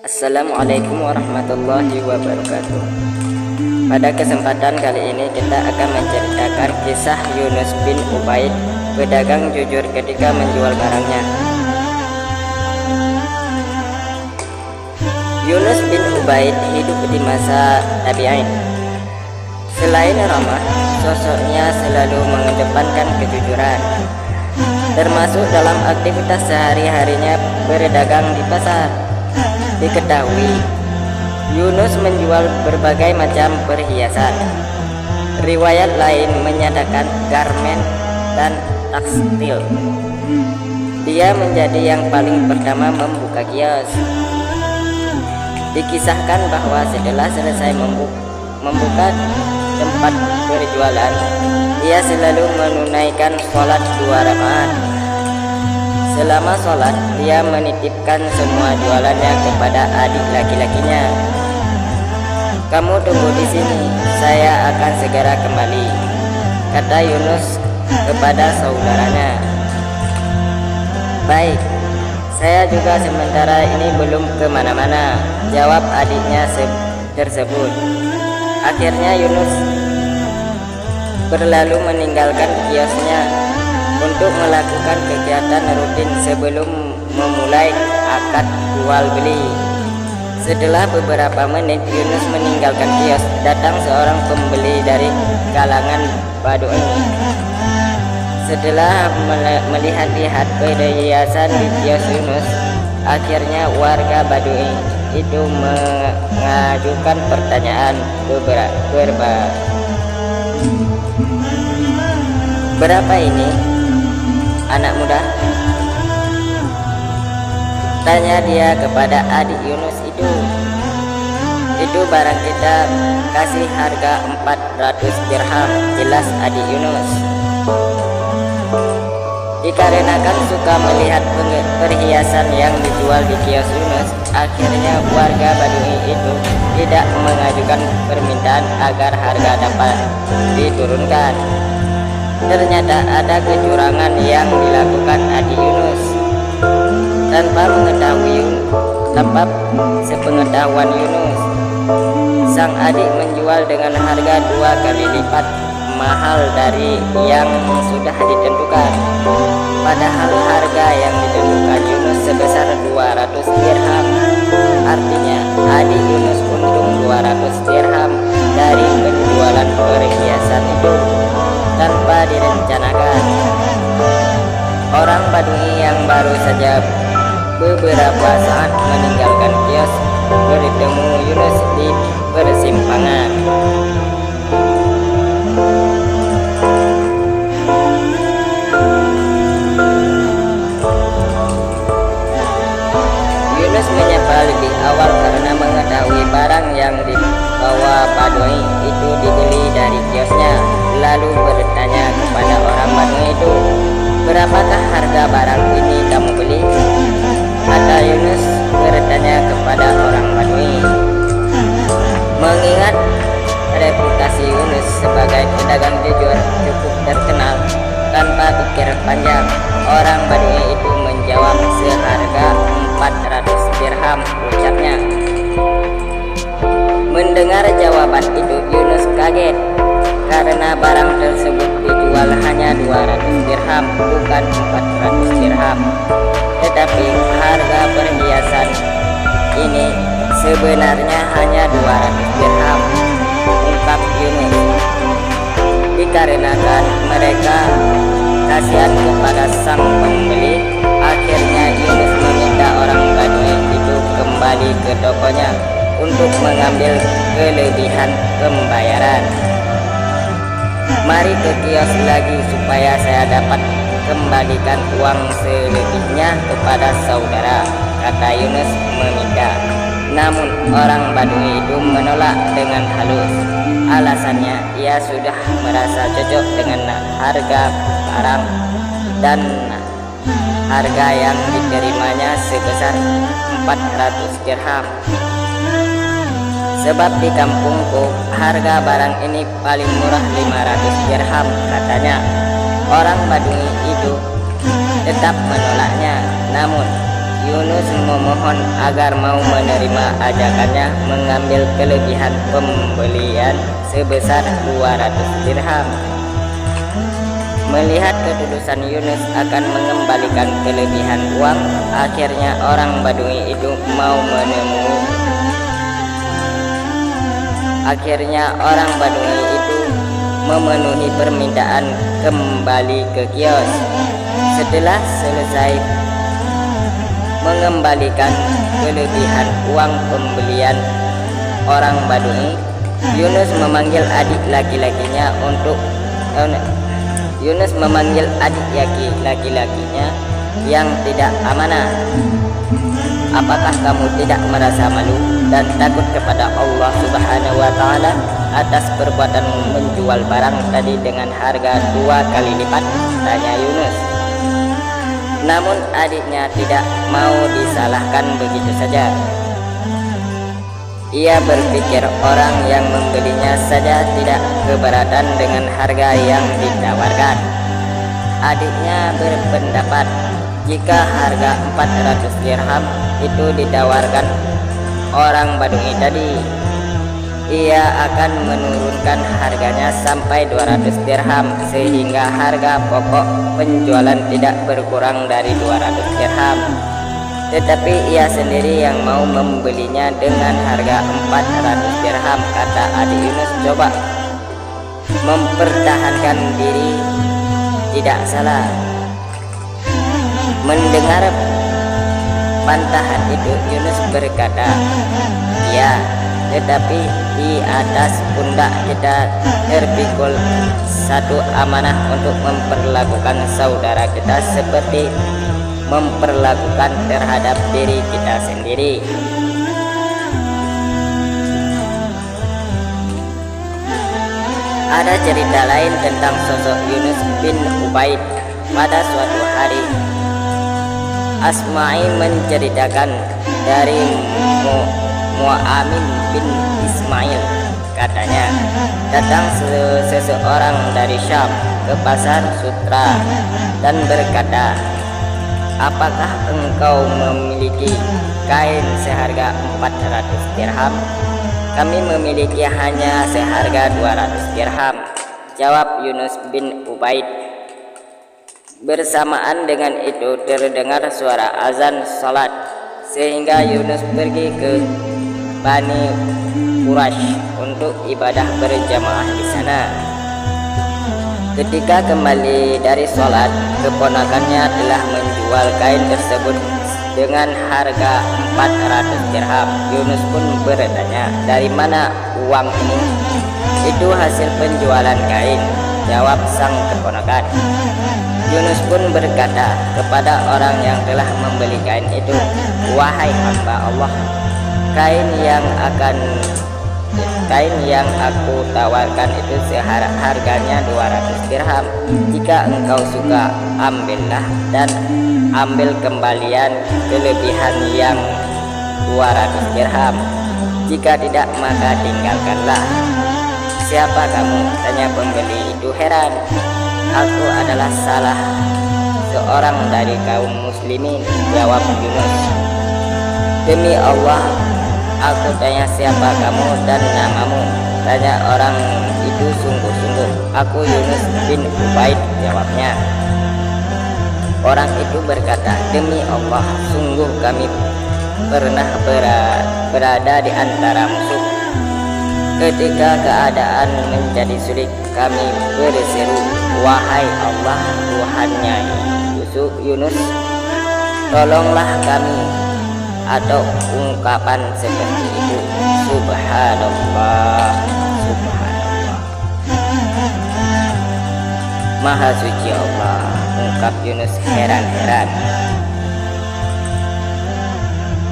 Assalamualaikum warahmatullahi wabarakatuh. Pada kesempatan kali ini kita akan menceritakan kisah Yunus bin Ubaid, pedagang jujur ketika menjual barangnya. Yunus bin Ubaid hidup di masa tabi'in. Selain ramah, sosoknya selalu mengedepankan kejujuran, termasuk dalam aktivitas sehari-harinya berdagang di pasar. Diketahui, Yunus menjual berbagai macam perhiasan. Riwayat lain menyatakan garmen dan tekstil. Dia menjadi yang paling pertama membuka kios. Dikisahkan bahwa setelah selesai membuka tempat berjualan, ia selalu menunaikan sholat 2 rakaat. Selama sholat, dia menitipkan semua jualannya kepada adik laki-lakinya. "Kamu tunggu di sini, saya akan segera kembali," kata Yunus kepada saudaranya. "Baik, saya juga sementara ini belum kemana-mana," jawab adiknya tersebut. Akhirnya Yunus berlalu meninggalkan kiosnya untuk melakukan kegiatan rutin sebelum memulai akad jual beli. Setelah beberapa menit Yunus meninggalkan kios, datang seorang pembeli dari kalangan Badu'i. Setelah melihat-lihat perhiasan di kios Yunus, akhirnya warga Badu'i itu mengajukan pertanyaan "Berapa ini, anak muda?" tanya dia kepada adik Yunus itu. "Itu barang kita, kasih harga 400 dirham," jelas adik Yunus. Dikarenakan suka melihat perhiasan yang dijual di kios Yunus, akhirnya warga Badu'i itu tidak mengajukan permintaan agar harga dapat diturunkan. Ternyata ada kecurangan yang dilakukan adik Yunus. Tanpa sepengetahuan Yunus, sang adik menjual dengan harga 2 kali lipat mahal dari yang sudah ditentukan. Padahal harga yang ditentukan Yunus sebesar 200 dirham. Artinya adik Yunus untung 200 dirham dari penjualan perhiasan itu tanpa direncanakan. Orang Badu'i yang baru saja beberapa saat meninggalkan kios bertemu Yunus di persimpangan. Yunus menyapa lebih awal karena mengetahui barang yang dibawa Badu'i itu dibeli dari kiosnya. Lalu bertanya kepada orang Badu'i itu, "Berapakah harga barang ini kamu beli?" kata Yunus bertanya kepada orang Badu'i. Mengingat reputasi Yunus sebagai pedagang jujur cukup terkenal, tanpa pikir panjang, orang Badu'i itu menjawab seharga 400 dirham, ucapnya. Mendengar jawaban itu Yunus kaget karena barang tersebut dijual hanya 200 dirham, bukan 400 dirham. Tetapi harga perhiasan ini sebenarnya hanya 200 dirham, ungkap Yunus. Dikarenakan mereka kasihan kepada sang pembeli, akhirnya Yunus meminta orang Badu'i itu kembali ke tokonya untuk mengambil kelebihan pembayaran. "Mari ke kios lagi supaya saya dapat kembalikan uang selebihnya kepada saudara," kata Yunus meminta. Namun orang Badu'i itu menolak dengan halus. Alasannya, ia sudah merasa cocok dengan harga barang dan harga yang diterimanya sebesar 400 dirham. "Sebab di kampungku harga barang ini paling murah 500 dirham," katanya. Orang Badu'i itu tetap menolaknya. Namun Yunus memohon agar mau menerima ajakannya mengambil kelebihan pembelian sebesar 200 dirham. Melihat ketulusan Yunus akan mengembalikan kelebihan uang, akhirnya orang Badui itu mau memenuhi permintaan kembali ke kios. Setelah selesai mengembalikan kelebihan uang pembelian orang Badui, Yunus memanggil adik laki-lakinya yang tidak amanah. Apakah kamu tidak merasa malu dan takut kepada Allah Subhanahu wa Ta'ala atas perbuatanmu menjual barang tadi dengan harga 2 kali lipat? Tanya Yunus. Namun adiknya tidak mau disalahkan begitu saja. Ia berpikir orang yang membelinya saja tidak keberatan dengan harga yang ditawarkan. Adiknya berpendapat jika harga 400 dirham itu ditawarkan orang Badui tadi, ia akan menurunkan harganya sampai 200 dirham sehingga harga pokok penjualan tidak berkurang dari 200 dirham. Tetapi ia sendiri yang mau membelinya dengan harga 400 dirham. Kata adik Yunus, coba mempertahankan diri tidak salah. Mendengar bantahan itu, Yunus berkata, ya, tetapi di atas pundak kita terpikul satu amanah untuk memperlakukan saudara kita seperti memperlakukan terhadap diri kita sendiri. Ada cerita lain tentang sosok Yunus bin Ubaid. Pada suatu hari, Asma'i menceritakan dari Mu'amin bin Ismail. Katanya, datang seseorang dari Syam ke pasar Sutra dan berkata, apakah engkau memiliki kain seharga 400 dirham? Kami memiliki hanya seharga 200 dirham, jawab Yunus bin Ubaid. Bersamaan dengan itu terdengar suara azan salat, sehingga Yunus pergi ke Bani Quraisy untuk ibadah berjamaah di sana. Ketika kembali dari sholat, keponakannya telah menjual kain tersebut dengan harga 400 dirham. Yunus pun bertanya, dari mana uang ini? Itu hasil penjualan kain, jawab sang keponakan. Yunus pun berkata kepada orang yang telah membeli kain itu, wahai hamba Allah, kain yang aku tawarkan itu harganya 200 dirham. Jika engkau suka, ambillah dan ambil kembalian kelebihan yang 200 dirham. Jika tidak, maka tinggalkanlah. Siapa kamu? Tanya pembeli itu heran. Aku adalah salah seorang dari kaum muslimin, jawab Yunus. Demi Allah, aku tanya siapa kamu dan namamu? Tanya orang itu sungguh-sungguh. Aku Yunus bin Ubaid, jawabnya. Orang itu berkata, demi Allah, sungguh kami pernah berada di antara musuh. Ketika keadaan menjadi sulit, kami berseru, wahai Allah, Tuhannya Yunus, tolonglah kami, atau ungkapan seperti itu, subhanallah, subhanallah, maha suci Allah, ungkap Yunus heran-heran.